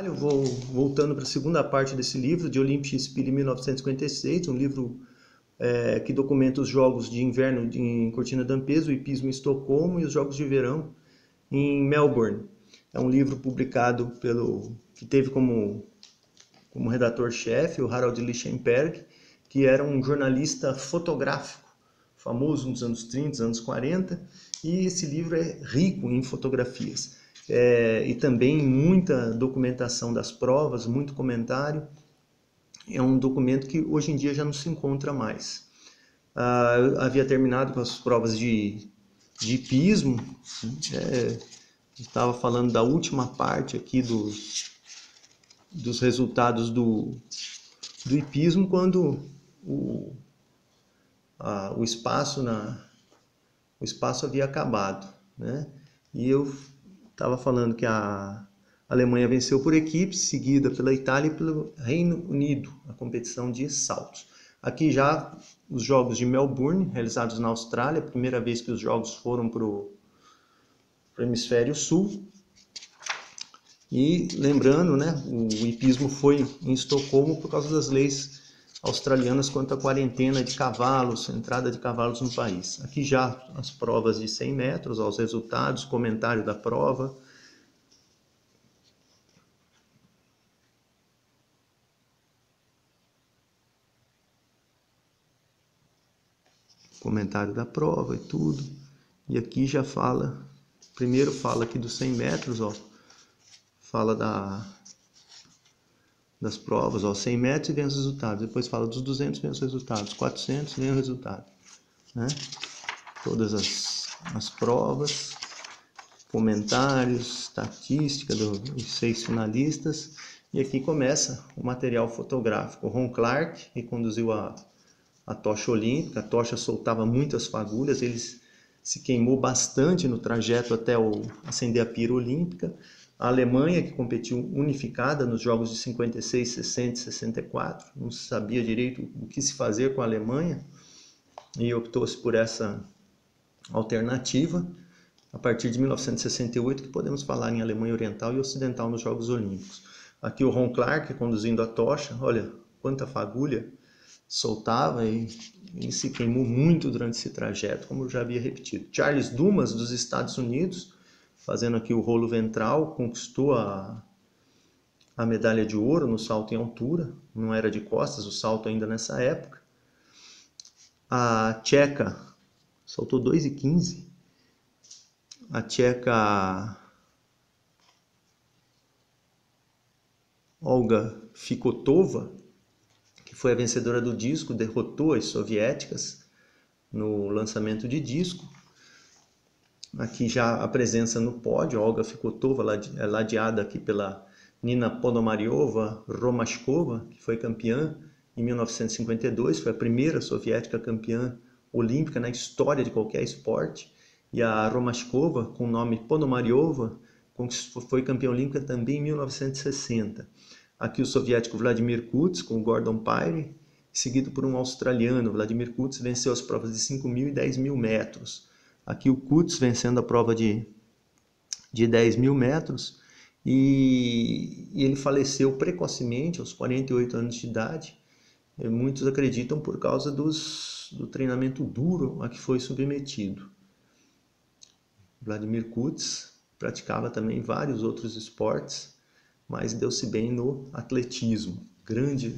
Eu vou voltando para a segunda parte desse livro, de Olympische Spiele 1956, um livro que documenta os Jogos de Inverno em Cortina d'Ampezzo, o hipismo em Estocolmo e os Jogos de Verão em Melbourne. É um livro publicado que teve como redator-chefe o Harald Lichtenberg, que era um jornalista fotográfico, famoso nos anos 30, anos 40, e esse livro é rico em fotografias. E também muita documentação das provas, muito comentário. É um documento que hoje em dia já não se encontra mais. Eu havia terminado com as provas de hipismo, estava falando da última parte aqui dos resultados do hipismo, quando o espaço havia acabado, né? E eu estava falando que a Alemanha venceu por equipes, seguida pela Itália e pelo Reino Unido, a competição de saltos. Aqui já os Jogos de Melbourne, realizados na Austrália, primeira vez que os Jogos foram para o Hemisfério Sul. E lembrando, né, o hipismo foi em Estocolmo por causa das leis australianas quanto à quarentena de cavalos, entrada de cavalos no país. Aqui já as provas de 100 metros, os resultados, comentário da prova. Comentário da prova e tudo. E aqui já fala, primeiro fala aqui dos 100 metros, ó, fala das provas, ó, 100 metros e vem os resultados. Depois fala dos 200, vem os resultados. 400, vem o resultado, né? Todas as provas, comentários, estatística dos 6 finalistas. E aqui começa o material fotográfico. O Ron Clarke, que conduziu a tocha olímpica. A tocha soltava muitas fagulhas, ele se queimou bastante no trajeto até acender a pira olímpica. A Alemanha, que competiu unificada nos Jogos de 56, 60 e 64, não se sabia direito o que se fazer com a Alemanha e optou-se por essa alternativa. A partir de 1968 que podemos falar em Alemanha Oriental e Ocidental nos Jogos Olímpicos. Aqui o Ron Clarke conduzindo a tocha, olha quanta fagulha soltava e ele se queimou muito durante esse trajeto, como eu já havia repetido. Charles Dumas, dos Estados Unidos, fazendo aqui o rolo ventral, conquistou a medalha de ouro no salto em altura, não era de costas o salto ainda nessa época. A tcheca saltou 2,15. A tcheca Olga Fikotova, que foi a vencedora do disco, derrotou as soviéticas no lançamento de disco. Aqui já a presença no pódio, a Olga Fikotova, ladeada aqui pela Nina Ponomariova-Romashkova, que foi campeã em 1952, foi a primeira soviética campeã olímpica na história de qualquer esporte. E a Romashkova, com o nome Ponomariova, foi campeã olímpica também em 1960. Aqui o soviético Vladimir Kuts, com o Gordon Pyre, seguido por um australiano. Vladimir Kuts venceu as provas de 5.000 e 10.000 metros. Aqui o Kuts vencendo a prova de 10.000 metros e ele faleceu precocemente, aos 48 anos de idade. Muitos acreditam por causa do treinamento duro a que foi submetido. Vladimir Kuts praticava também vários outros esportes, mas deu-se bem no atletismo. Grande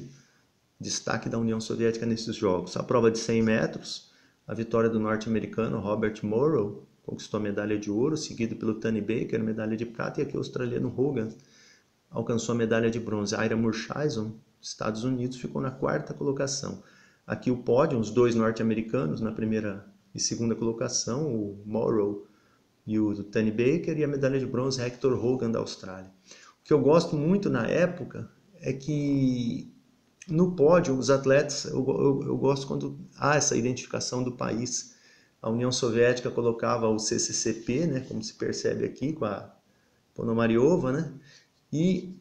destaque da União Soviética nesses jogos. A prova de 100 metros, a vitória do norte-americano Robert Morrow conquistou a medalha de ouro, seguido pelo Tony Baker, medalha de prata, e aqui o australiano Hogan alcançou a medalha de bronze. Ira Murchison, Estados Unidos, ficou na 4ª colocação. Aqui o pódio, os 2 norte-americanos na primeira e segunda colocação, o Morrow e o Tony Baker, e a medalha de bronze Hector Hogan da Austrália. O que eu gosto muito na época é que no pódio, os atletas, eu gosto quando há essa identificação do país. A União Soviética colocava o CCCP, né, como se percebe aqui, com a Ponomariova, né, e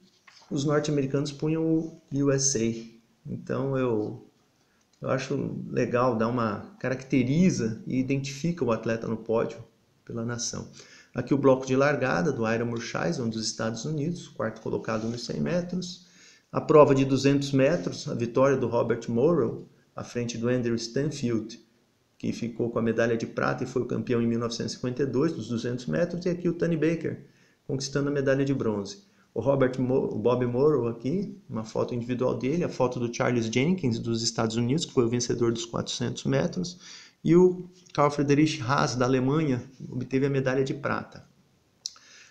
os norte-americanos punham o USA. Então eu acho legal, caracteriza e identifica o atleta no pódio pela nação. Aqui o bloco de largada do Iron Murchison dos Estados Unidos, quarto colocado nos 100 metros. A prova de 200 metros, a vitória do Robert Morrow, à frente do Andrew Stanfield, que ficou com a medalha de prata e foi o campeão em 1952 dos 200 metros. E aqui o Tony Baker, conquistando a medalha de bronze. O Bob Morrow aqui, uma foto individual dele, a foto do Charles Jenkins dos Estados Unidos, que foi o vencedor dos 400 metros, e o Carl Friedrich Haas da Alemanha obteve a medalha de prata.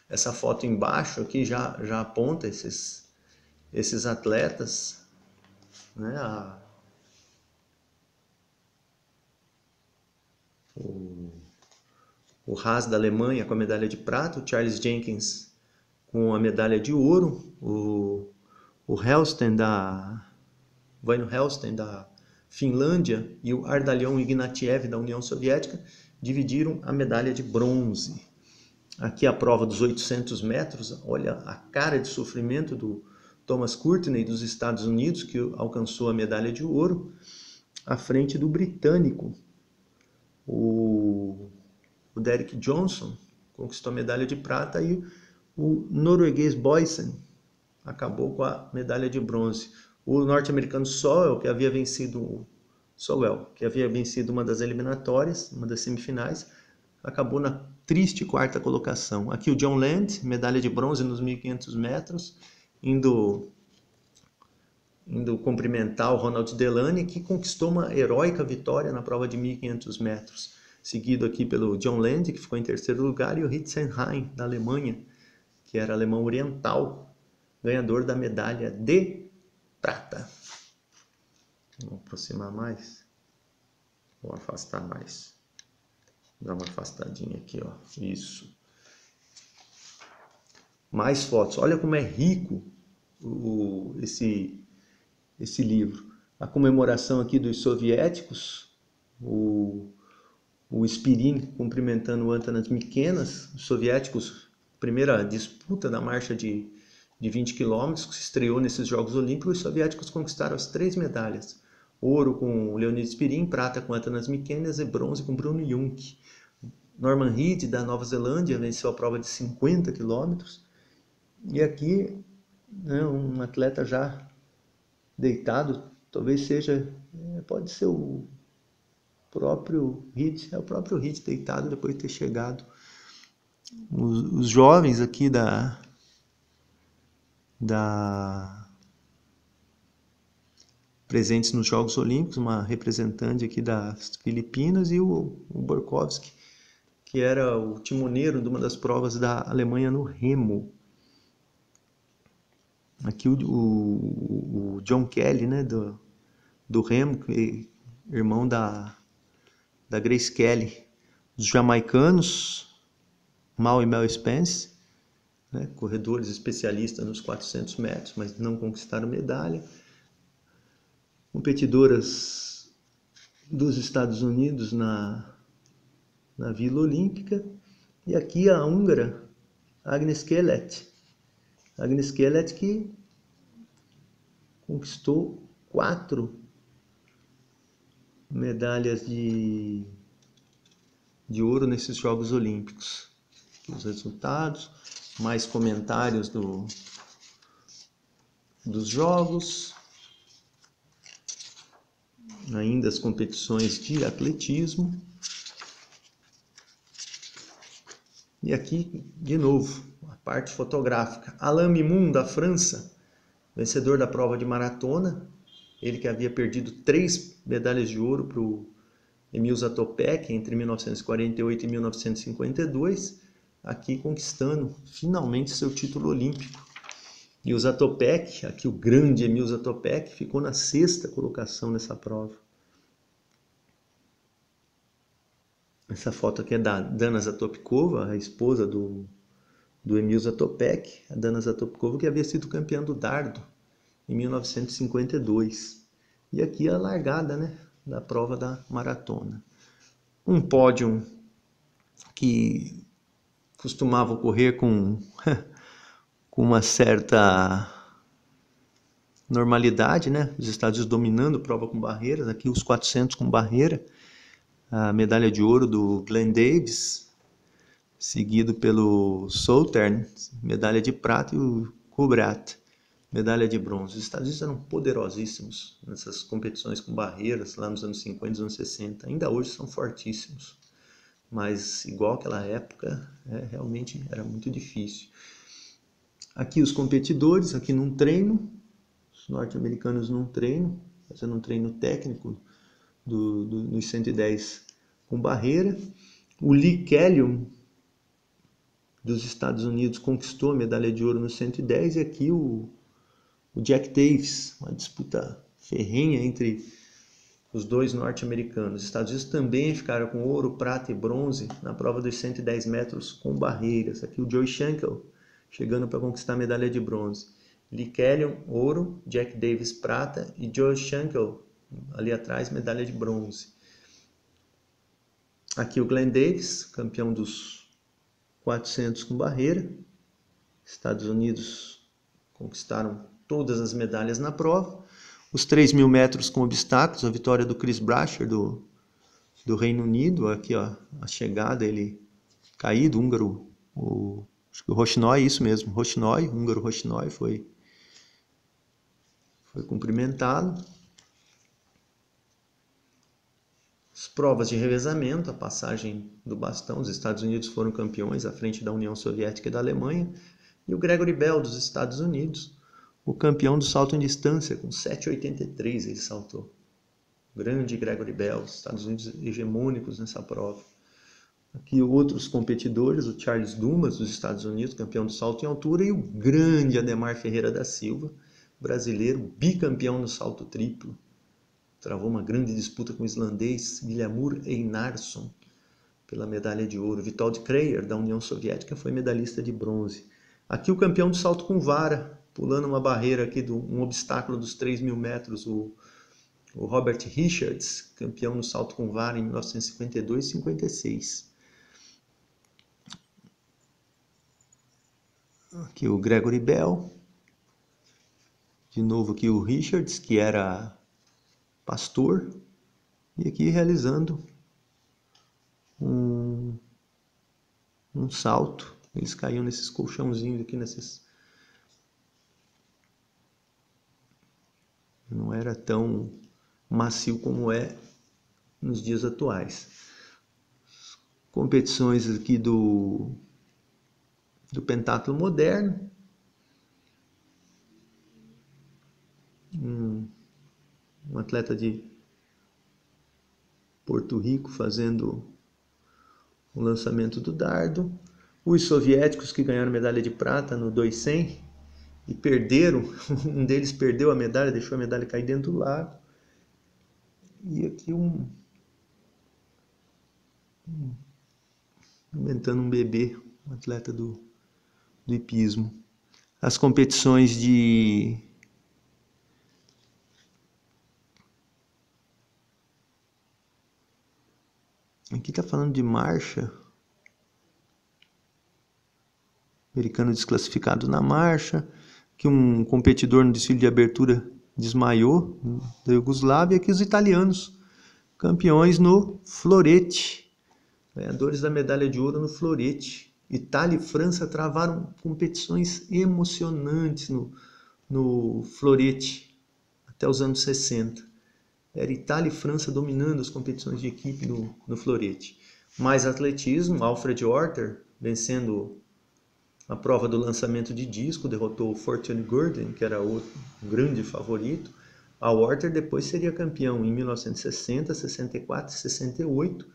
Essa foto embaixo aqui já aponta esses atletas, né? O Haas da Alemanha com a medalha de prata, o Charles Jenkins com a medalha de ouro, o Vaino Helsten da Finlândia e o Ardalion Ignatiev da União Soviética dividiram a medalha de bronze. Aqui a prova dos 800 metros, olha a cara de sofrimento do Thomas Courtney dos Estados Unidos, que alcançou a medalha de ouro, à frente do britânico, o Derek Johnson, conquistou a medalha de prata, e o norueguês Boysen acabou com a medalha de bronze. O norte-americano Sowell, que havia vencido uma das eliminatórias, uma das semifinais, acabou na triste quarta colocação. Aqui o John Land, medalha de bronze nos 1.500 metros, indo cumprimentar o Ronald Delaney, que conquistou uma heróica vitória na prova de 1.500 metros. Seguido aqui pelo John Land, que ficou em terceiro lugar, e o Hitzenheim, da Alemanha, que era alemão oriental, ganhador da medalha de prata. Vamos aproximar mais. Vou afastar mais. Dá uma afastadinha aqui, ó. Isso. Mais fotos. Olha como é rico esse livro. A comemoração aqui dos soviéticos, o Spirin cumprimentando o Antanas Mikenas, os soviéticos, primeira disputa da marcha de 20 km, que se estreou nesses Jogos Olímpicos. Os soviéticos conquistaram as 3 medalhas. Ouro com Leonid Spirin, prata com Antanas Mikenas e bronze com Bruno Jung. Norman Reed, da Nova Zelândia, venceu a prova de 50 km. E aqui, né, um atleta já deitado, talvez seja, pode ser o próprio Reed, é o próprio Reed deitado depois de ter chegado. Os jovens aqui presentes nos Jogos Olímpicos, uma representante aqui das Filipinas, e o Borkowski, que era o timoneiro de uma das provas da Alemanha no remo. Aqui o John Kelly, né, do remo, irmão da Grace Kelly. Os jamaicanos, Mal e Mel Spence, né, corredores especialistas nos 400 metros, mas não conquistaram medalha. Competidoras dos Estados Unidos na Vila Olímpica. E aqui a húngara Agnes Kelet. Agnes Kelet, que conquistou 4 medalhas de ouro nesses Jogos Olímpicos. Os resultados, mais comentários dos Jogos, ainda as competições de atletismo. E aqui, de novo, a parte fotográfica. Alain Mimoun, da França, vencedor da prova de maratona. Ele que havia perdido 3 medalhas de ouro para o Emil Zatopek entre 1948 e 1952, aqui conquistando finalmente seu título olímpico. E o Zatopek, aqui o grande Emil Zatopek, ficou na 6ª colocação nessa prova. Essa foto aqui é da Dana Zatopkova, a esposa do Emil Zatopek. A Dana Zatopkova, que havia sido campeã do dardo em 1952. E aqui a largada, né, da prova da maratona. Um pódio que costumava ocorrer com uma certa normalidade, né? Os Estados Unidos dominando prova com barreiras. Aqui os 400 com barreira. A medalha de ouro do Glenn Davis, seguido pelo Southern, medalha de prata, e o Kubrat, medalha de bronze. Os Estados Unidos eram poderosíssimos nessas competições com barreiras lá nos anos 50 e anos 60. Ainda hoje são fortíssimos, mas igual aquela época, realmente era muito difícil. Aqui os competidores, aqui num treino, os norte-americanos num treino, fazendo um treino técnico dos 110 com barreira. O Lee Kelly dos Estados Unidos conquistou a medalha de ouro no 110 e aqui o Jack Davis, uma disputa ferrenha entre os dois norte-americanos. Os Estados Unidos também ficaram com ouro, prata e bronze na prova dos 110 metros com barreiras. Aqui o Joe Schenkel chegando para conquistar a medalha de bronze. Lee Kelly, ouro, Jack Davis, prata e Joe Schenkel ali atrás, medalha de bronze. Aqui o Glenn Davis, campeão dos 400 com barreira. Estados Unidos conquistaram todas as medalhas na prova. Os 3.000 metros com obstáculos, a vitória do Chris Bracher do Reino Unido. Aqui ó, a chegada, ele caído, húngaro, acho que o Rochnoi, isso mesmo, Rochnoi, húngaro Rochnoi foi cumprimentado. As provas de revezamento, a passagem do bastão, os Estados Unidos foram campeões à frente da União Soviética e da Alemanha, e o Gregory Bell dos Estados Unidos, o campeão do salto em distância, com 7,83 ele saltou. Grande Gregory Bell, os Estados Unidos hegemônicos nessa prova. Aqui outros competidores, o Charles Dumas dos Estados Unidos, campeão do salto em altura, e o grande Ademar Ferreira da Silva, brasileiro, bicampeão no salto triplo. Travou uma grande disputa com o islandês Guillermur Einarsson pela medalha de ouro. Witold Kreyer, da União Soviética, foi medalhista de bronze. Aqui o campeão do salto com vara, pulando uma barreira aqui, um obstáculo dos 3.000 metros, o Robert Richards, campeão no salto com vara em 1952 e 56. Aqui o Gregory Bell. De novo aqui o Richards, que era pastor, e aqui realizando um salto. Eles caíam nesses colchãozinhos aqui, não era tão macio como é nos dias atuais. Competições aqui do pentatlo moderno. Um atleta de Porto Rico fazendo o lançamento do dardo. Os soviéticos que ganharam medalha de prata no 200 e perderam, um deles perdeu a medalha, deixou a medalha cair dentro do lago. E aqui aumentando um bebê, um atleta do hipismo. As competições aqui está falando de marcha. Americano desclassificado na marcha. Aqui um competidor no desfile de abertura desmaiou, da Iugoslávia. Aqui os italianos, campeões no florete. Ganhadores da medalha de ouro no florete. Itália e França travaram competições emocionantes no florete até os anos 60. Era Itália e França dominando as competições de equipe no florete. Mais atletismo, Alfred Orter vencendo a prova do lançamento de disco, derrotou o Fortune Gurdon, que era o grande favorito. A Orter depois seria campeão em 1960, 64 e 68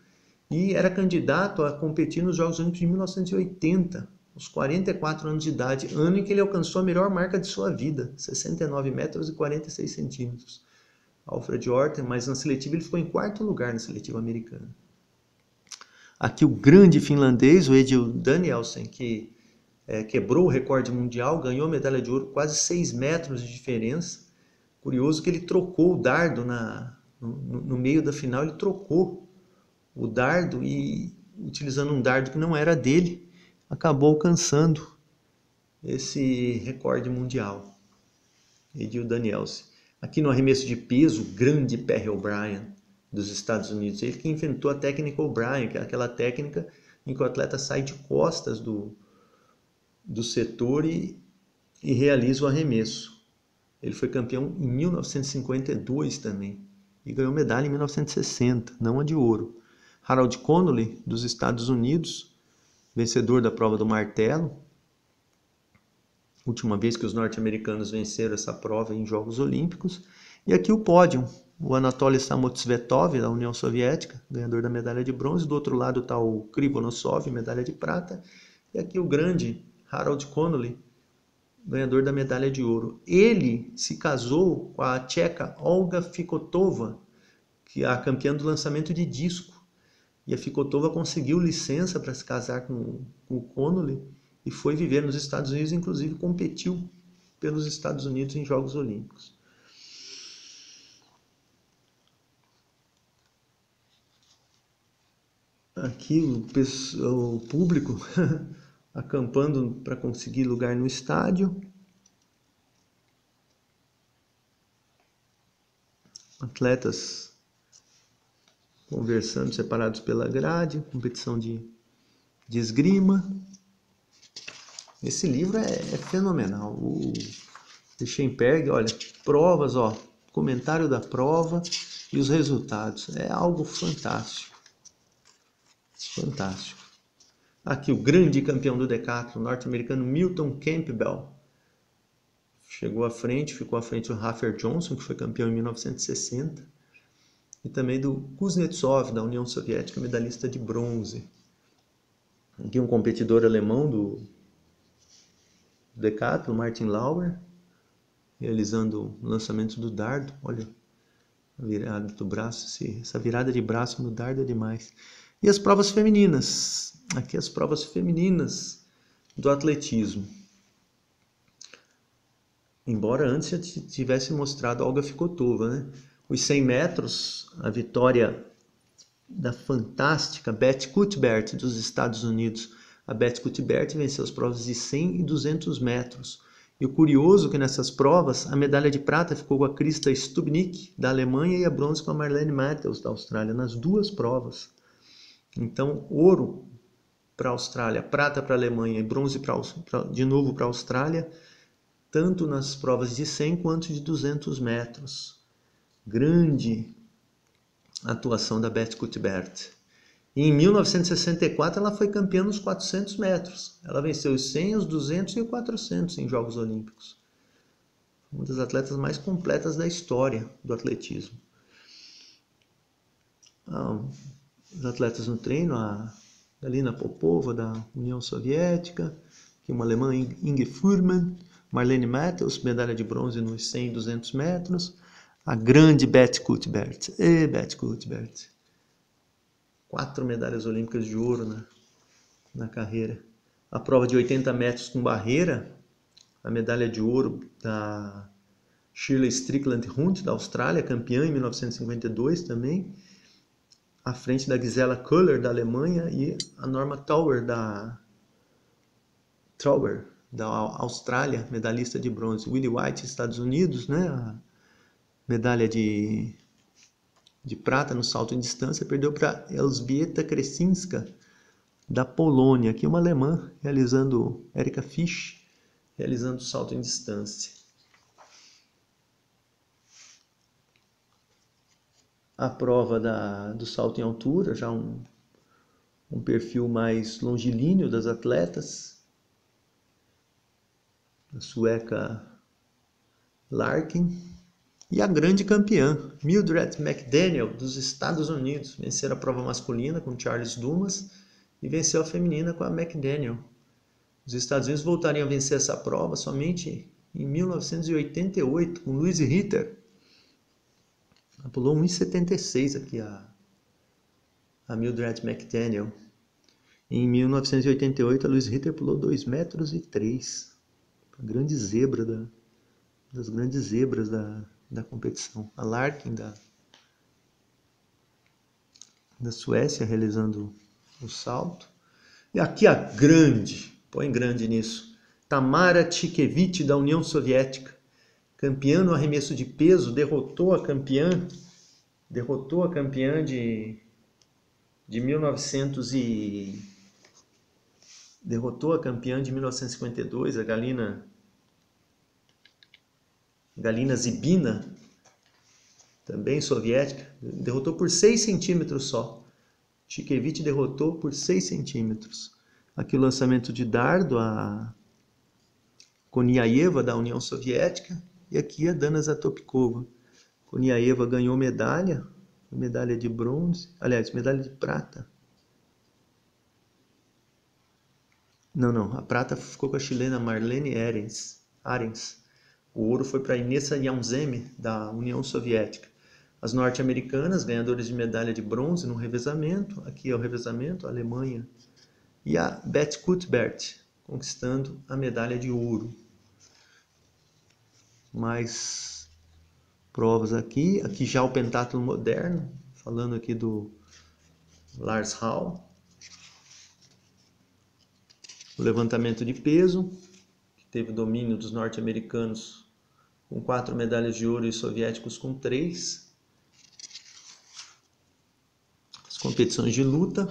e era candidato a competir nos Jogos Olímpicos de 1980, aos 44 anos de idade, ano em que ele alcançou a melhor marca de sua vida, 69 metros e 46 centímetros. Alfred Orter, mas na seletiva ele ficou em quarto lugar na seletiva americana. Aqui o grande finlandês, o Edil Danielsen, que quebrou o recorde mundial, ganhou medalha de ouro, quase 6 metros de diferença. Curioso que ele trocou o dardo no meio da final, ele trocou o dardo e, utilizando um dardo que não era dele, acabou alcançando esse recorde mundial. Edil Danielsen. Aqui no arremesso de peso, o grande Perry O'Brien dos Estados Unidos. Ele que inventou a técnica O'Brien, que é aquela técnica em que o atleta sai de costas do setor e realiza o arremesso. Ele foi campeão em 1952 também e ganhou medalha em 1960, não a de ouro. Harold Connolly, dos Estados Unidos, vencedor da prova do martelo. Última vez que os norte-americanos venceram essa prova em Jogos Olímpicos. E aqui o pódio, o Anatoly Samotsvetov, da União Soviética, ganhador da medalha de bronze. Do outro lado está o Krivonosov, medalha de prata. E aqui o grande Harold Connolly, ganhador da medalha de ouro. Ele se casou com a tcheca Olga Fikotova, que é a campeã do lançamento de disco. E a Fikotova conseguiu licença para se casar com o Connolly e foi viver nos Estados Unidos, inclusive competiu pelos Estados Unidos em Jogos Olímpicos. Aqui o público acampando para conseguir lugar no estádio. Atletas conversando, separados pela grade, competição de esgrima. Esse livro é fenomenal. O Lichtenberg, olha, provas, ó, comentário da prova e os resultados. É algo fantástico. Fantástico. Aqui o grande campeão do decathlon norte-americano Milton Campbell. Chegou à frente, ficou à frente do Rafer Johnson, que foi campeão em 1960. E também do Kuznetsov, da União Soviética, medalhista de bronze. Aqui um competidor alemão do decathlon, Martin Lauer, realizando o lançamento do dardo. Olha a virada do braço, essa virada de braço no dardo é demais. E as provas femininas. Aqui as provas femininas do atletismo. Embora antes já tivesse mostrado a Olga Fikotova, né? Os 100 metros, a vitória da fantástica Beth Cuthbert dos Estados Unidos. A Beth Cuthbert venceu as provas de 100 e 200 metros. E o curioso é que nessas provas, a medalha de prata ficou com a Krista Stubnik, da Alemanha, e a bronze com a Marlene Matthews, da Austrália, nas duas provas. Então, ouro para a Austrália, prata para a Alemanha e bronze de novo para a Austrália, tanto nas provas de 100 quanto de 200 metros. Grande atuação da Beth Cuthbert. E em 1964 ela foi campeã nos 400 metros. Ela venceu os 100, os 200 e os 400 em Jogos Olímpicos. Uma das atletas mais completas da história do atletismo. Os atletas no treino, a Galina Popova, da União Soviética, aqui uma alemã, Inge Fuhrmann, Marlene Matthews, medalha de bronze nos 100 e 200 metros, a grande Beth Cuthbert. Beth Cuthbert. 4 medalhas olímpicas de ouro na carreira. A prova de 80 metros com barreira, a medalha de ouro da Shirley Strickland Hunt, da Austrália, campeã em 1952 também, à frente da Gisela Köhler, da Alemanha, e a Norma Tauber, da Austrália, medalhista de bronze. Willie White, Estados Unidos, né? A medalha de prata no salto em distância, perdeu para Elżbieta Kresinska, da Polônia. Aqui uma alemã, Erika Fisch, realizando o salto em distância. A prova do salto em altura, já um perfil mais longilíneo das atletas. A sueca Larkin. E a grande campeã, Mildred McDaniel, dos Estados Unidos. Venceu a prova masculina com Charles Dumas e venceu a feminina com a McDaniel. Os Estados Unidos voltariam a vencer essa prova somente em 1988, com Louise Ritter. Ela pulou 1,76 aqui, a Mildred McDaniel. Em 1988, a Louise Ritter pulou 2,03 metros. A grande zebra das grandes zebras da competição. A Larkin, da Suécia, realizando o salto. E aqui a grande, põe grande nisso, Tamara Tchikevich, da União Soviética. Campeã no arremesso de peso, derrotou a campeã de 1900 derrotou a campeã de 1952, a Galina Zibina, também soviética, derrotou por 6 centímetros só. Chikevich derrotou por 6 centímetros. Aqui o lançamento de dardo, a Koniaeva da União Soviética, e aqui a Dana Zatopkova. Koniaeva ganhou medalha de bronze, aliás, medalha de prata. Não, a prata ficou com a chilena Marlene Arens. O ouro foi para Inessa Yaunzeme, da União Soviética. As norte-americanas, ganhadoras de medalha de bronze no revezamento, aqui é o revezamento, a Alemanha, e a Beth Cuthbert, conquistando a medalha de ouro. Mais provas aqui já o pentatlo moderno, falando aqui do Lars Hall. O levantamento de peso, que teve domínio dos norte-americanos com 4 medalhas de ouro e soviéticos com 3. As competições de luta,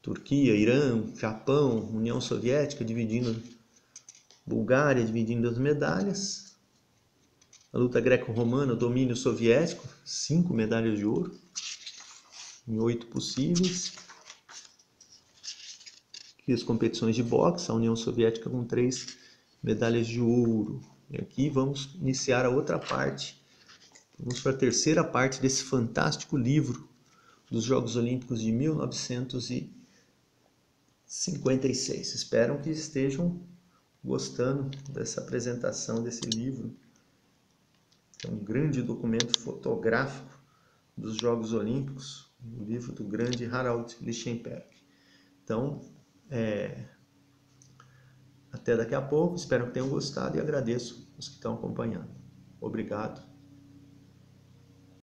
Turquia, Irã, Japão, União Soviética dividindo, Bulgária dividindo as medalhas. A luta greco-romana, domínio soviético, 5 medalhas de ouro em 8 possíveis. Aqui as competições de boxe, a União Soviética com 3 medalhas de ouro. E aqui vamos iniciar a outra parte. Vamos para a terceira parte desse fantástico livro dos Jogos Olímpicos de 1956. Espero que estejam gostando dessa apresentação desse livro. É um grande documento fotográfico dos Jogos Olímpicos, o livro do grande Harald Lichtenberg. Então, até daqui a pouco, espero que tenham gostado e agradeço os que estão acompanhando. Obrigado.